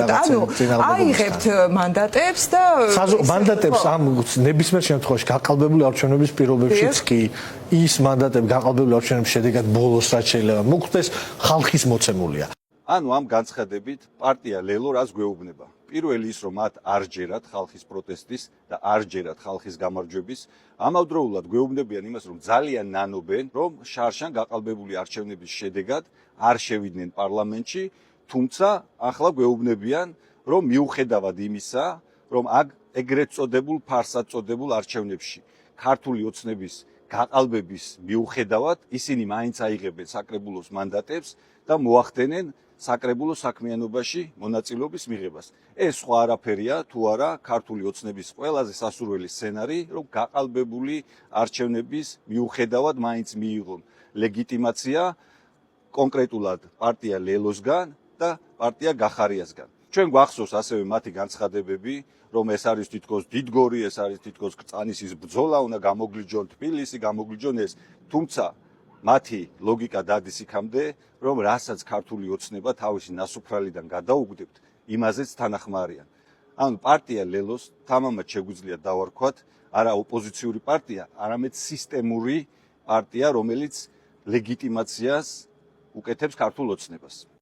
ანუ აიღებთ მანდატებს და მანდატებს ამ ნებისმიერ შემთხვევაში გაყალბებული არჩევნების პირობებშიც კი ის მანდატები გაყალბებული არჩევნების შედეგად ბოლოს რაც შეიძლება მოხდეს ხალხის მოცემულია. ანუ ამ განცხადებით პარტია ლელო რას გვეუბნება? პირველი ის რომ მათ არ ჯერათ ხალხის პროტესტის და არ ჯერათ ხალხის გამარჯვების, ამავდროულად გვეუბნებიან იმას რომ ძალიან ნანობენ რომ შარშან გაყალბებული არჩევნების შედეგად არ შევიდნენ პარლამენტში, თუმცა ახლა გვეუბნებიან რომ მიუხედავად იმისა რომ ეგრეთ წოდებულ ფარსად წოდებულ არჩევნებში ქართული ოცნების გაყალბების მიუხედავად ისინი მაინც აიღებენ საკრებულოს მანდატებს და მოახდენენ საკრებულო საქმიანობაში მონაწილეობის მიღებას. ეს სხვა არაფერია თუ არა ქართული ოცნების ყველაზე სასურველი სცენარი, რომ გაყალბებული არჩევნების მიუხედავად მაინც მიიღონ ლეგიტიმაცია კონკრეტულად პარტია ლელოსგან და პარტია გახარიასგან. ჩვენ გვახსოვს ასევე მათი განცხადებები, რომ ეს არის თითქოს დიდგორი, ეს არის თითქოს კრწანისის ბრძოლა, უნდა გამოგლიჯონ თბილისი, გამოგლიჯონ ეს, თუმცა მათი ლოგიკა დადის იქამდე, რომ რასაც ქართული ოცნება თავისი ნასუფრალიდან გადაუგდებთ, იმაზეც თანახმარიან. ანუ პარტია ლელოს თამამად შეგვიძლია დავარქვათ არა ოპოზიციური პარტია, არამედ სისტემური პარტია, რომელიც ლეგიტიმაციას უკეთებს ქართულ ოცნებას.